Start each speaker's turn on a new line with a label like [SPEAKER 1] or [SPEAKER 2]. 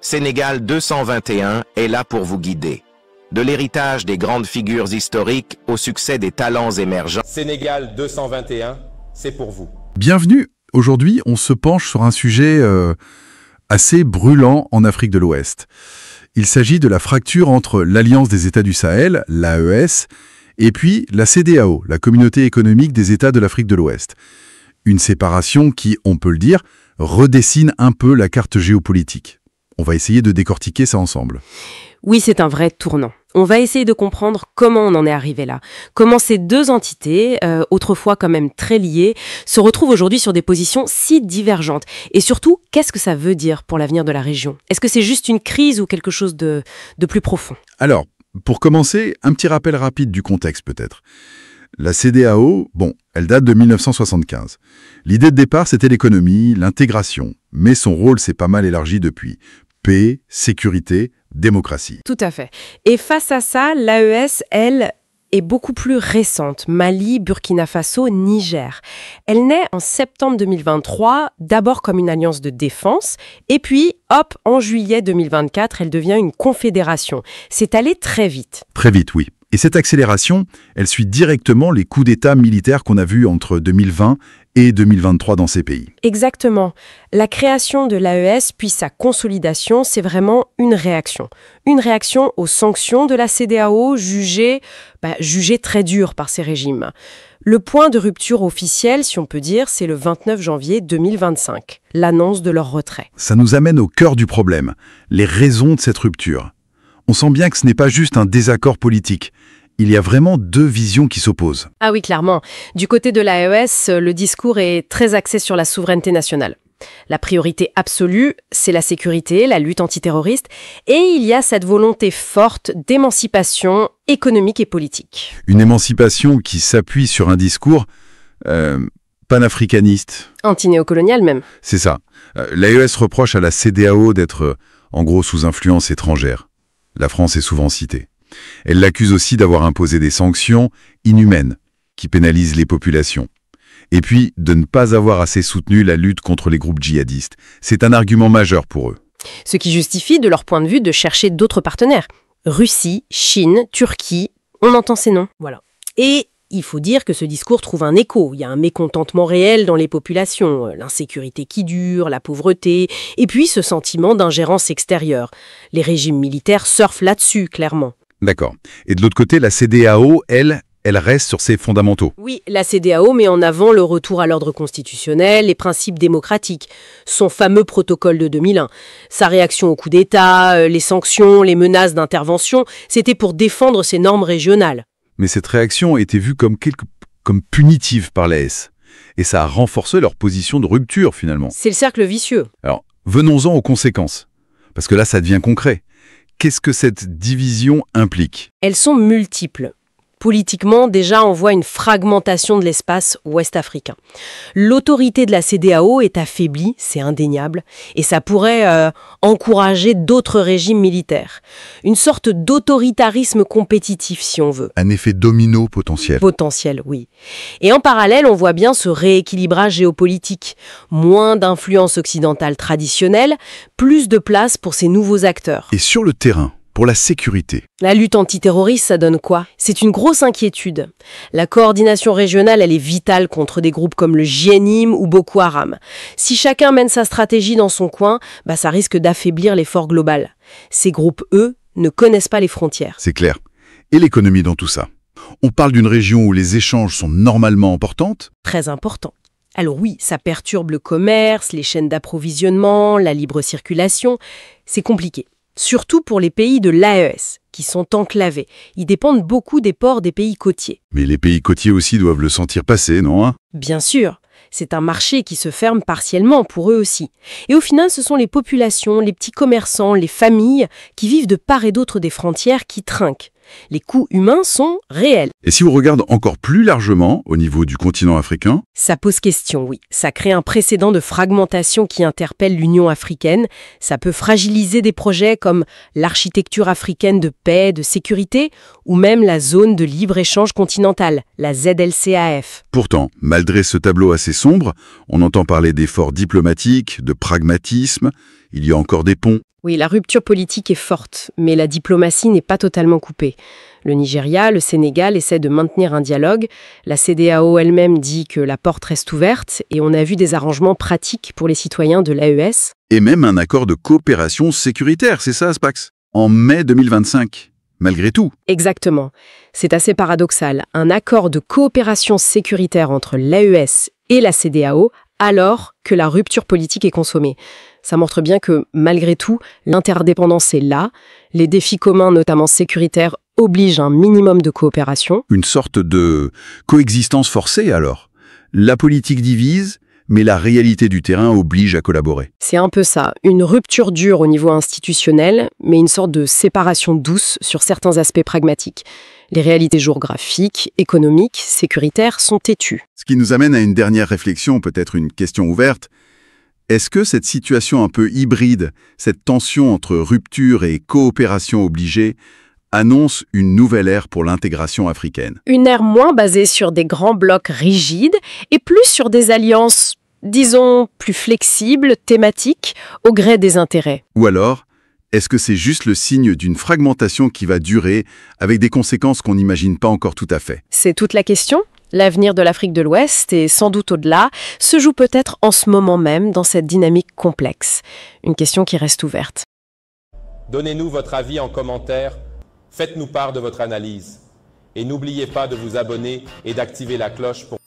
[SPEAKER 1] Sénégal 221 est là pour vous guider. De l'héritage des grandes figures historiques au succès des talents émergents.
[SPEAKER 2] Sénégal 221, c'est pour vous.
[SPEAKER 3] Bienvenue. Aujourd'hui, on se penche sur un sujet assez brûlant en Afrique de l'Ouest. Il s'agit de la fracture entre l'Alliance des États du Sahel, l'AES, et puis la CEDEAO, la Communauté économique des États de l'Afrique de l'Ouest. Une séparation qui, on peut le dire, redessine un peu la carte géopolitique. On va essayer de décortiquer ça ensemble.
[SPEAKER 4] Oui, c'est un vrai tournant. On va essayer de comprendre comment on en est arrivé là. Comment ces deux entités, autrefois quand même très liées, se retrouvent aujourd'hui sur des positions si divergentes. Et surtout, qu'est-ce que ça veut dire pour l'avenir de la région? Est-ce que c'est juste une crise ou quelque chose de plus profond?
[SPEAKER 3] Alors, pour commencer, un petit rappel rapide du contexte peut-être. La CEDEAO, elle date de 1975. L'idée de départ, c'était l'économie, l'intégration. Mais son rôle s'est pas mal élargi depuis. Paix, sécurité, démocratie.
[SPEAKER 4] Tout à fait. Et face à ça, l'AES, elle, est beaucoup plus récente. Mali, Burkina Faso, Niger. Elle naît en septembre 2023, d'abord comme une alliance de défense, et puis, hop, en juillet 2024, elle devient une confédération. C'est allé très vite.
[SPEAKER 3] Très vite, oui. Et cette accélération, elle suit directement les coups d'État militaires qu'on a vus entre 2020 et 2023 dans ces pays.
[SPEAKER 4] Exactement. La création de l'AES puis sa consolidation, c'est vraiment une réaction. Une réaction aux sanctions de la CEDEAO jugées très dures par ces régimes. Le point de rupture officiel, si on peut dire, c'est le 29 janvier 2025, l'annonce de leur retrait.
[SPEAKER 3] Ça nous amène au cœur du problème, les raisons de cette rupture. On sent bien que ce n'est pas juste un désaccord politique. Il y a vraiment deux visions qui s'opposent.
[SPEAKER 4] Ah oui, clairement. Du côté de l'AES, le discours est très axé sur la souveraineté nationale. La priorité absolue, c'est la sécurité, la lutte antiterroriste, et il y a cette volonté forte d'émancipation économique et politique.
[SPEAKER 3] Une émancipation qui s'appuie sur un discours panafricaniste.
[SPEAKER 4] Antinéocolonial même.
[SPEAKER 3] C'est ça. L'AES reproche à la CEDEAO d'être, en gros, sous influence étrangère. La France est souvent citée. Elle l'accuse aussi d'avoir imposé des sanctions inhumaines qui pénalisent les populations. Et puis, de ne pas avoir assez soutenu la lutte contre les groupes djihadistes. C'est un argument majeur pour eux.
[SPEAKER 4] Ce qui justifie, de leur point de vue, de chercher d'autres partenaires. Russie, Chine, Turquie, on entend ces noms. Voilà. Et il faut dire que ce discours trouve un écho. Il y a un mécontentement réel dans les populations, l'insécurité qui dure, la pauvreté, et puis ce sentiment d'ingérence extérieure. Les régimes militaires surfent là-dessus, clairement.
[SPEAKER 3] D'accord. Et de l'autre côté, la CEDEAO, elle reste sur ses fondamentaux.
[SPEAKER 4] Oui, la CEDEAO met en avant le retour à l'ordre constitutionnel, les principes démocratiques, son fameux protocole de 2001. Sa réaction au coup d'État, les sanctions, les menaces d'intervention, c'était pour défendre ces normes régionales.
[SPEAKER 3] Mais cette réaction a été vue comme punitive par l'AES. Et ça a renforcé leur position de rupture, finalement.
[SPEAKER 4] C'est le cercle vicieux.
[SPEAKER 3] Alors, venons-en aux conséquences. Parce que là, ça devient concret. Qu'est-ce que cette division implique?
[SPEAKER 4] Elles sont multiples. Politiquement, déjà, on voit une fragmentation de l'espace ouest-africain. L'autorité de la CEDEAO est affaiblie, c'est indéniable, et ça pourrait encourager d'autres régimes militaires. Une sorte d'autoritarisme compétitif, si on veut.
[SPEAKER 3] Un effet domino potentiel.
[SPEAKER 4] Potentiel, oui. Et en parallèle, on voit bien ce rééquilibrage géopolitique. Moins d'influence occidentale traditionnelle, plus de place pour ces nouveaux acteurs.
[SPEAKER 3] Et sur le terrain, pour la sécurité.
[SPEAKER 4] La lutte antiterroriste, ça donne quoi? C'est une grosse inquiétude. La coordination régionale, elle est vitale contre des groupes comme le JNIM ou Boko Haram. Si chacun mène sa stratégie dans son coin, ça risque d'affaiblir l'effort global. Ces groupes, eux, ne connaissent pas les frontières.
[SPEAKER 3] C'est clair. Et l'économie dans tout ça? On parle d'une région où les échanges sont normalement importantes?
[SPEAKER 4] Très important. Alors oui, ça perturbe le commerce, les chaînes d'approvisionnement, la libre circulation. C'est compliqué. Surtout pour les pays de l'AES, qui sont enclavés. Ils dépendent beaucoup des ports des pays côtiers.
[SPEAKER 3] Mais les pays côtiers aussi doivent le sentir passer, non?
[SPEAKER 4] Bien sûr, c'est un marché qui se ferme partiellement pour eux aussi. Et au final, ce sont les populations, les petits commerçants, les familles qui vivent de part et d'autre des frontières qui trinquent. Les coûts humains sont réels.
[SPEAKER 3] Et si on regarde encore plus largement au niveau du continent africain?
[SPEAKER 4] Ça pose question, oui. Ça crée un précédent de fragmentation qui interpelle l'Union africaine. Ça peut fragiliser des projets comme l'architecture africaine de paix, de sécurité, ou même la zone de libre-échange continentale, la ZLCAF.
[SPEAKER 3] Pourtant, malgré ce tableau assez sombre, on entend parler d'efforts diplomatiques, de pragmatisme. Il y a encore des ponts.
[SPEAKER 4] Oui, la rupture politique est forte, mais la diplomatie n'est pas totalement coupée. Le Nigeria, le Sénégal essaient de maintenir un dialogue. La CEDEAO elle-même dit que la porte reste ouverte et on a vu des arrangements pratiques pour les citoyens de l'AES.
[SPEAKER 3] Et même un accord de coopération sécuritaire, c'est ça, Spax? En mai 2025, malgré tout.
[SPEAKER 4] Exactement. C'est assez paradoxal. Un accord de coopération sécuritaire entre l'AES et la CEDEAO alors que la rupture politique est consommée. Ça montre bien que, malgré tout, l'interdépendance est là. Les défis communs, notamment sécuritaires, obligent un minimum de coopération.
[SPEAKER 3] Une sorte de coexistence forcée, alors. La politique divise, mais la réalité du terrain oblige à collaborer.
[SPEAKER 4] C'est un peu ça, une rupture dure au niveau institutionnel, mais une sorte de séparation douce sur certains aspects pragmatiques. Les réalités géographiques, économiques, sécuritaires sont têtues.
[SPEAKER 3] Ce qui nous amène à une dernière réflexion, peut-être une question ouverte. Est-ce que cette situation un peu hybride, cette tension entre rupture et coopération obligée, annonce une nouvelle ère pour l'intégration africaine?
[SPEAKER 4] Une ère moins basée sur des grands blocs rigides et plus sur des alliances, disons, plus flexibles, thématiques, au gré des intérêts.
[SPEAKER 3] Ou alors, est-ce que c'est juste le signe d'une fragmentation qui va durer avec des conséquences qu'on n'imagine pas encore tout à fait?
[SPEAKER 4] C'est toute la question. L'avenir de l'Afrique de l'Ouest, et sans doute au-delà, se joue peut-être en ce moment même dans cette dynamique complexe. Une question qui reste ouverte.
[SPEAKER 2] Donnez-nous votre avis en commentaire, faites-nous part de votre analyse. Et n'oubliez pas de vous abonner et d'activer la cloche pour